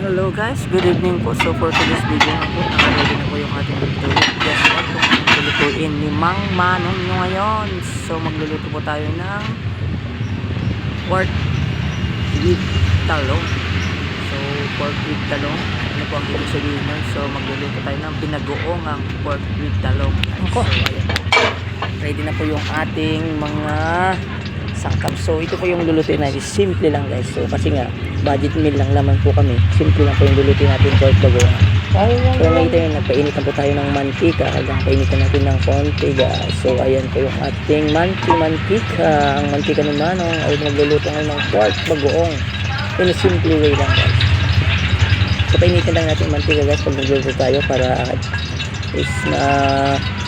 Hello guys, good evening po. So for today's video na po, nakaready na po yung ating lutuin. Guess what? Kung lulutuin ni Mang Manong nyo ngayon. So magluluto po tayo ng pork with talong. So pork with talong, ano po ang ibig sabihin nun? So magluluto tayo ng binagoong ang pork with talong. So ayan po. Ready na po yung ating mga sangkap. So ito po yung lulutuin natin. Simple lang guys. So kasi nga budget meal lang naman po kami. Simple lang po yung lulutuin natin pork bagoong. So nakita yun, nagpainit na po tayo ng mantika. Hanggang painitan natin ng konti guys. So ayan po yung ating mantika. Ang mantika ni Manong ay magluluto ngayon ng pork bagoong. In a simple way lang guys. So painitan lang natin yung mantika guys pag nagluluto tayo para is na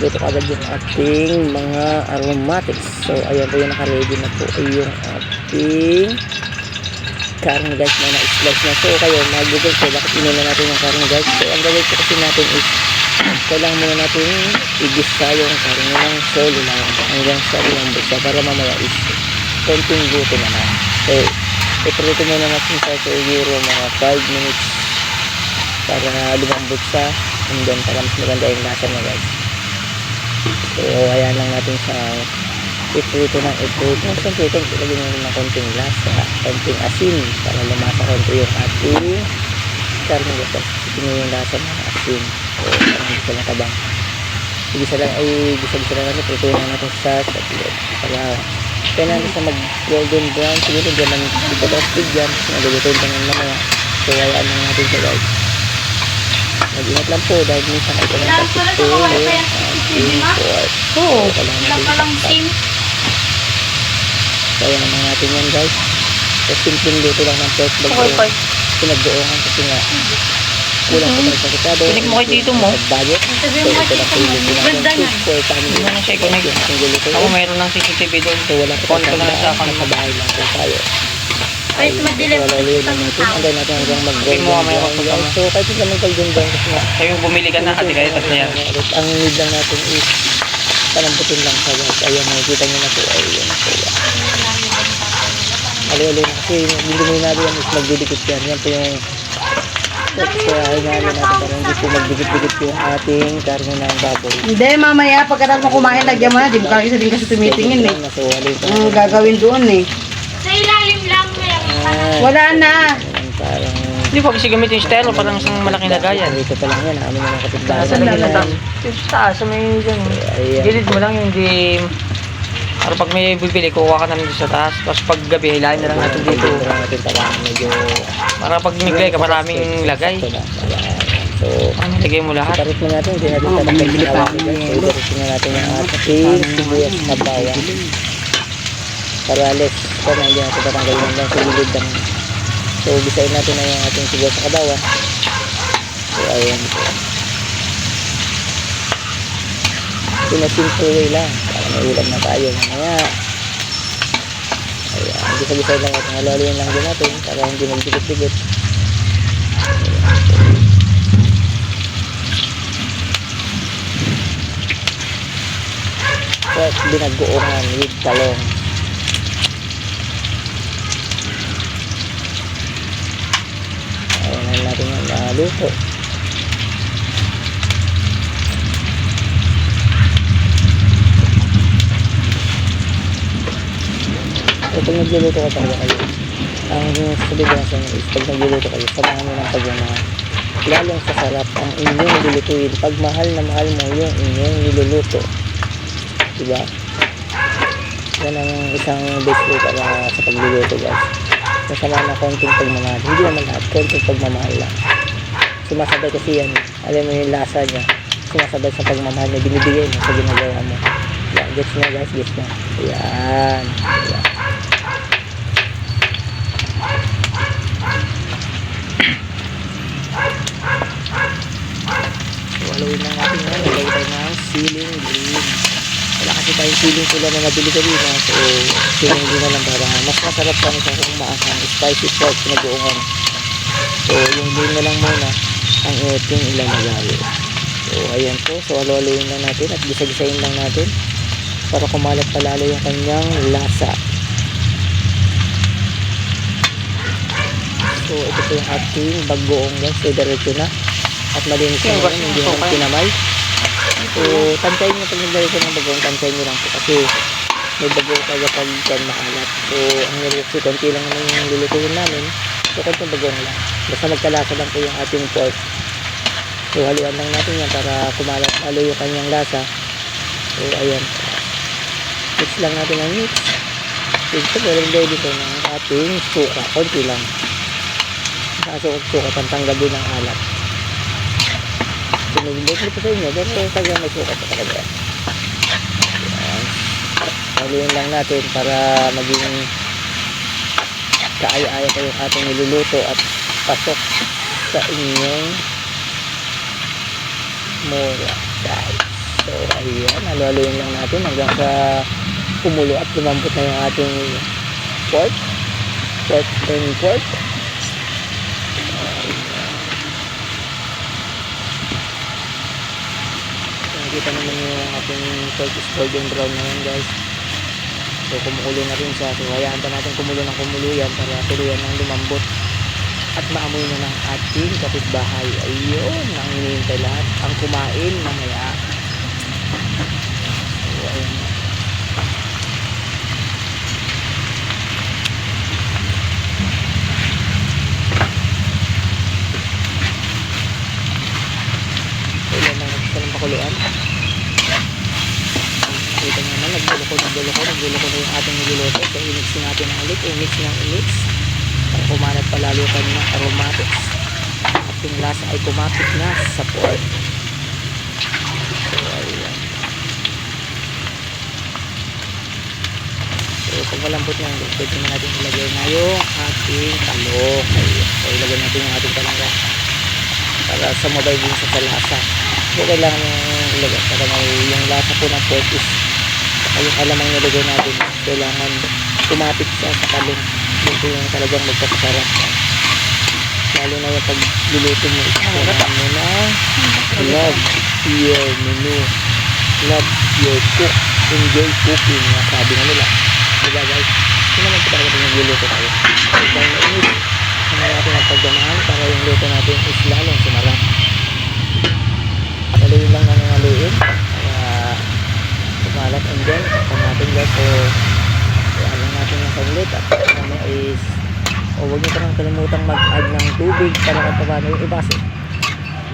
luto agad yung ating mga aromatics. So ayan po yung naka-ready na po ay yung ating karne guys na na-slice na. So kayo mag-google po bakit inuna natin yung karne guys. So ang gagawin po kasi natin is kailangan muna natin i-gisa yung karne ng solo lang hanggang sa lumambot siya para mamaya is konting luto naman. So ipaluto muna natin sa siguro mga 5 minutes para lumambot siya. And then para mas maganda yung lasa na guys. So ayan lang natin sa iprito ng iprito. Siyempre ito ilagay nyo ng konting lasa, konting asin para lumasa konti yung ating karne guys. Ito yung lasa ng asin. So parang gusto na tabang. Gisa lang ay gisa lang natin. Ito na natin sa saglit para kaya natin sa mag golden brown. Siguro dyan lang ito trusted dyan. Nalulutuin pa ng mamaya. So ayan lang natin siya guys. Mag-ingat lang po dahil minsan ito ng pagkito yung ating pork. Oo, lang palang sim. Kaya naman natin yan guys. So simpleng luto lang ng pork bago pinagbuongan kasi nga kulang po tayo sa kitado. Pinik mo kay tito mo. Budget. So ito na po yung Ganda natin yan. for family. Ano na siya connect? Ako mayroon ng CCTV doon. So wala po Call ko na lang sa akin. sa bahay lang po tayo. Kahit madilim So lalayo lang natin. Anday natin hanggang mag-golden mo may brown kapag guys. So kahit hindi naman golden brown kasi nga Sabi mo bumili ka na kasi kaya tas na yan. ang need lang natin is palambutin lang sa guys. Ayan, makikita nyo na po. Ayan po. Alay-alay na kasi hindi mo natin yan is magdidikit yan. Yan po yung extra hinali natin para hindi po magdikit-dikit yung ating karne ng baboy. Hindi, mamaya pagkatapos mo kumain, lagyan mo na. Di mo kasi din kasi tumitingin eh. So, alay pa. Ang gagawin doon eh. Sa ilalim lang meron. Wala na. Parang Hindi po kasi gamitin yung styro parang isang malaking lagayan. ito pa lang yan. Amin na ng kapitbahay. Saan lang sa taas? Sa taas, sa may dyan. Ayan. Gilid mo lang yung hindi... Para pag may bibili, kukuha ka namin sa taas. Tapos pag gabi, hilahin na lang natin dito. Ito lang natin para medyo Para pag miglay ka, maraming lagay. So, Ano, lagay mo lahat. iparit mo natin, hindi natin talakay yung hawak guys. So, iparit na natin yung ating sibuyas na bawang. Para less, para hindi natin tatanggalin lang sa gilid ng. So, bisayin natin na yung ating sibuyas na kabawa. So, ayan po. Ito na simple way lang. Para may ulam na tayo mamaya. Ayan, bisa-bisa lang natin. Halo-haloyin lang din natin para hindi magdikit-dikit. Pork binagoongan with talong. Ayan natin yung maluto. So pag nagluluto ka talaga kayo, ang sabi ko sa inyo is pag nagluluto kayo, samahan nyo ng pagmamahal. Lalong sasarap ang inyong lulutuin pag mahal na mahal mo yung inyong niluluto. Diba? Yan ang isang base rule para sa pagluluto guys. Masama na konting pagmamahal. Hindi naman lahat, konting pagmamahal lang. Sumasabay kasi yan. Alam mo yung lasa niya. Sumasabay sa pagmamahal na binibigay mo sa ginagawa mo. Yan, gets na guys, gets na. Ayan. Ayan. So, alawin lang natin yan. Lagay tayo ng siling green. Wala kasi tayong siling pula na nabili ka rin. So, siling green na lang para mas masarap lang ito kung maasang spicy pork na buongan. So, yung green na lang muna ang ating ilalagay. So, ayan po. So, alawin lang natin at gisa-gisayin lang natin para kumalat palalo yung kanyang lasa. So So ito po yung ating bagoong guys. So diretso na. At malinis na naman, hindi naman kinamay. So tantayin nyo pag naglagay ko ng bagoong, tantayin nyo lang po kasi may bagoong talaga pag maalat. So ang niluluto, konti lang naman yung lulutuin namin. So konti bagoong lang. Basta magkalasa lang po yung ating pork. So haluan lang natin yan para kumalat lalo yung kanyang lasa. So ayan. Mix lang natin ang mix. So ito po rin ready po ng ating suka. Konti lang. Suka pantanggal din ang alat. So nag-ilot po sa inyo. Pero talaga may suka po talaga. Ayan. Haluin lang natin para maging kaaya-aya po yung ating niluluto at pasok sa inyong mura guys. So ayan, halo-haloyin lang natin hanggang sa kumulo at lumambot na yung ating pork and pork. Nakikita naman yung ating pork is golden brown na yan guys. So kumukulo na rin siya. So hayaan pa natin kumulo ng kumulo yan para tuluyan ng lumambot at maamoy na ng ating kapitbahay. Ayun, ang hinihintay lahat ang kumain mamaya. So ayun. So yan lang natin ng pakuluan. Kita nyo naman, nagbulo ko na yung ating niluluto. So i-mix natin ang ulit, i-mix para kumalat pa lalo kanyang aromatics. Ating lasa ay kumapit na sa pork. So ayan. So pag malambot na yung pwede na natin ilagay na yung ating talong. Ayan. So ilagay natin yung ating talong para sumabay din sa lasa. So kailangan yung ilagay para may yung lasa po ng pork is yung alamang nilagay natin. Kailangan kumapit siya sa talong. Yun po yung talagang magpapasarap. Lalo na yung pag luluto mo, kailangan mo na love your menu, love your cook, enjoy cooking, nga sabi nga nila. Diba guys? Yun naman po talaga pag nagluluto tayo. Dahil mainit, naman natin ang pagdamahan para yung luto natin is lalong sumarap. Haluin lang namin haluin para kumalat and then kung natin guys. So alam natin yung saglit at namin is huwag nyo parang kalimutang mag-add ng tubig para kung paano yung iba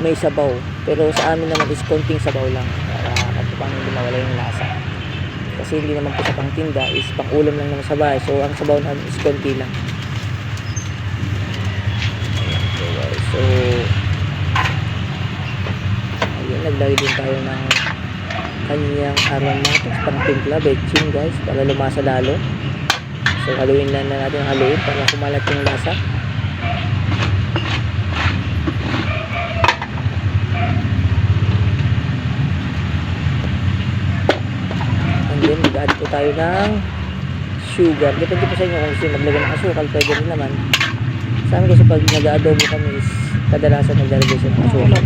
may sabaw, pero sa amin naman is konting sabaw lang para kung paano hindi mawala yung lasa kasi hindi naman po sa pangtinda, is pang ulam lang naman sa bahay. So ang sabaw namin is konti lang. So ayun, naglagay din tayo ng kanyang aromatics pang timpla, betchin guys, para lumasa lalo. So haluin lang na natin haluin para kumalat yung lasa. And then mag-add po tayo ng sugar. Depende po sa inyo kung gusto maglagay ng asukal, pwede rin naman. Sa amin kasi pag nag-adobo kami is kadalasan naglalagay sa asukal.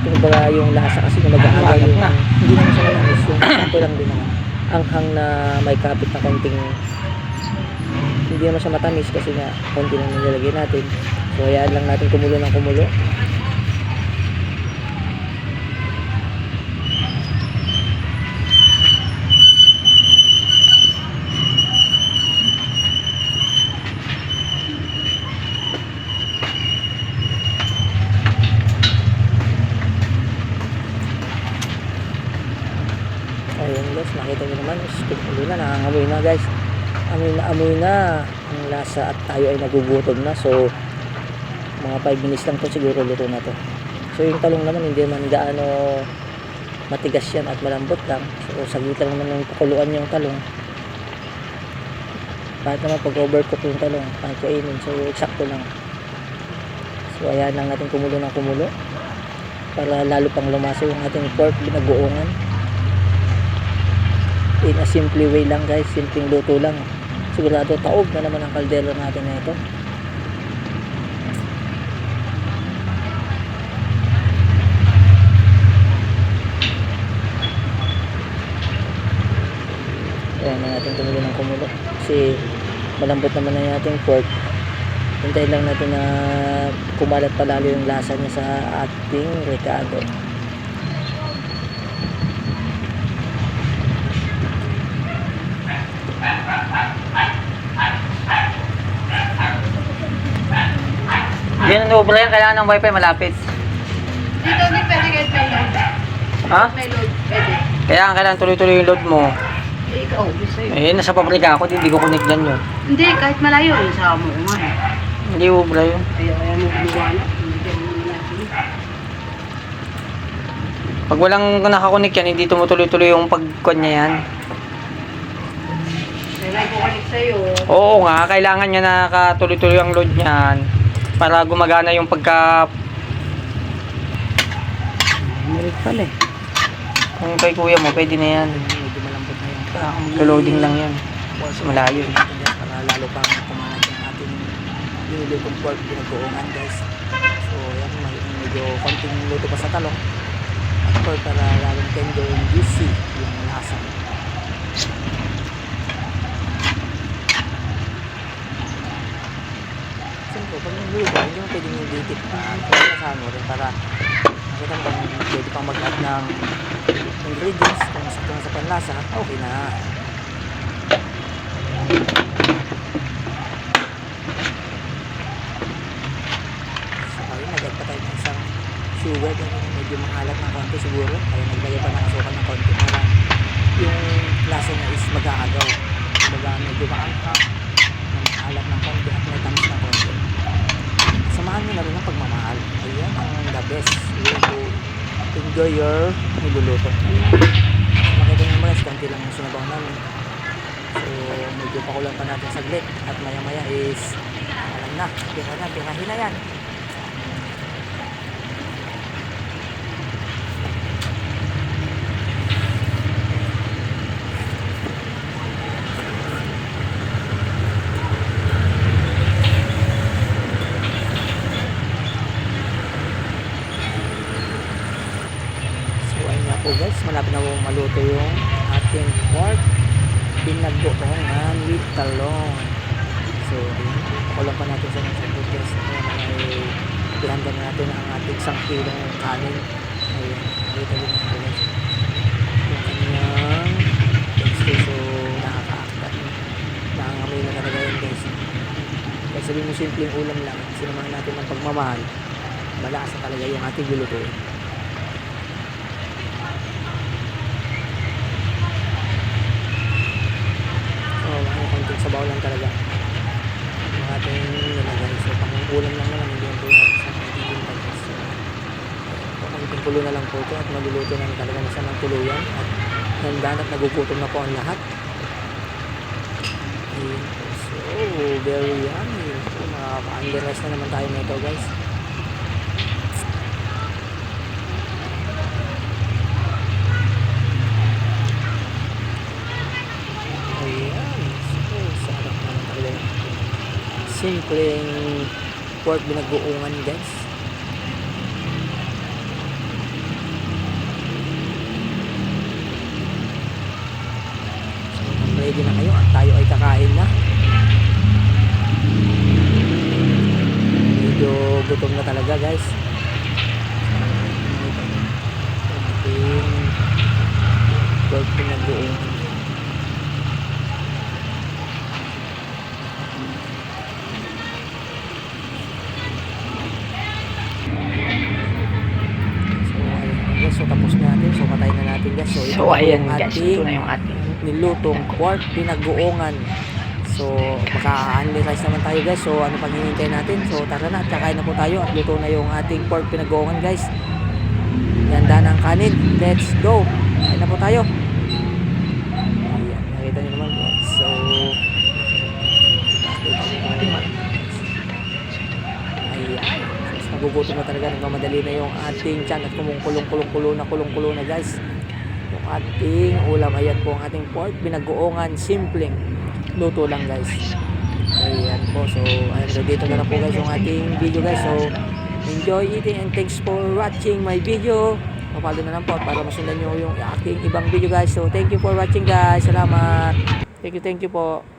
Kumbaga yung lasa kasi na mag-aaga yung hindi naman siya malamis, yung sakto lang din naman anghang na may kapit na konting, hindi naman siya matamis kasi nga konti lang nilalagay natin. So hayaan lang natin kumulo ng kumulo. Ayun guys, nakita nyo naman, kumulo na, nangangamoy na guys. Amoy na ang lasa at tayo ay nagugutom na. So mga 5 minutes lang to siguro luto na to. So yung talong naman hindi man gaano matigas yan at malambot lang. So saglit lang naman yung pakuluan yung talong. Kahit naman pag overcook yung talong, kahit kainin. So eksakto lang. So ayan lang natin kumulo ng kumulo para lalo pang lumasa yung ating pork binagoongan. In a simple way lang guys, simpleng luto lang. Sigurado taob na naman ang kaldero natin na ito. Ayan na natin kumulo ng kumulo kasi malambot naman na yung ating pork. hintayin lang natin na kumalat palalo yung lasa niya sa ating recado. Yan ang Brian, kailangan ng wifi malapit. Dito, hindi pwede kahit may load. Ha? May load, pwede. Kailangan tuloy-tuloy yung load mo. Eh, ikaw, gusto yun. Eh, nasa pabrika ako, hindi ko connect dyan yun. Hindi, kahit malayo, yung sa mo nga. Hindi Brian. Kaya mo gumawa na. Hindi ka mo natin. Pag walang nakakonek yan, hindi tumutuloy-tuloy yung pagkon niya yan. Kailangan ko connect sa'yo. Oo nga, kailangan niya nakatuloy-tuloy ang load niyan para gumagana yung pagka... Meron pala eh. Kung kay kuya mo, pwede na yan. Medyo malambot na yung Loading lang yan. Mas malayo. Para lalo pang kumalat yung ating nilulutong pork pinagkuungan guys. So yan, medyo konting luto pa sa talong. At pork para lalong tender and juicy yung lasa. Siyempre, pag nagluluto, hindi mo pwedeng yung ditik pa. Kaya nasaan mo rin para nakita mo kung pwede pang mag-add ng ingredients kung sakto na sa panlasa, okay na. So ayun, nag-add pa tayo ng isang sugar, medyo maalat ng konti siguro, kaya naglagay pa ng asukal ng konti para yung lasa niya is mag-aagaw. Kumbaga medyo maangkap, maalat ng konti at may tamis ng konti. Samahan nyo na rin ang pagmamahal. Ayan ang the best way to enjoy your niluluto. Makita nyo mga konti lang yung sinabaw namin. So medyo pakulang pa natin saglit at maya maya is alam na, pirahin na yan. Po guys, malapit na po maluto yung ating pork pinagbuongan with talong. So, pakulang pa natin sa mga food guys. Ayan, ay ihanda na natin ang ating 1 kilong kanin. Ayan, nakita din natin guys. Yung kanyang texture, so nakaka-akta. Nakangamoy na talaga yun guys. Kaya sabihin mo simpleng ulam lang, sinamahan natin ng pagmamahal. Malasa talaga yung ating lulutuin. Konting sabaw lang talaga ang ating nilagay. So pang ulam lang naman, hindi yung tuyo sa magiging bagay. So konting kulo na lang po ito at maluluto na talaga na siya ng tuluyan at handa at nagugutom na po ang lahat. Ayun. So very yummy. So makaka-underrest na naman tayo nito guys. Simpleng pork binagbuungan guys. So, ready na kayo at tayo ay kakain na. Medyo gutom na talaga guys. Ating pork binagbuungan. So tapos na natin. So patay na natin guys. So ito ayan yung guys, ito na yung ating nilutong pork pinagbuongan. So maka-analyze naman tayo guys. So ano pang hinihintay natin? So tara na at kakain na po tayo at luto na yung ating pork pinagbuongan guys. Ganda ng kanin. Let's go. Kain na po tayo. Ayan, nakita nyo naman guys. So ayan. Nagugutom na talaga, nagmamadali na yung ating tiyan at kulong-kulo na guys yung ating ulam. Ayan po ang ating pork binagbuongan, simpleng luto lang guys. Ayan po, so ayan, so dito na lang po guys yung ating video guys. So enjoy eating and thanks for watching my video. Papalo na lang po para masundan nyo yung aking ibang video guys. So thank you for watching guys, salamat, thank you po.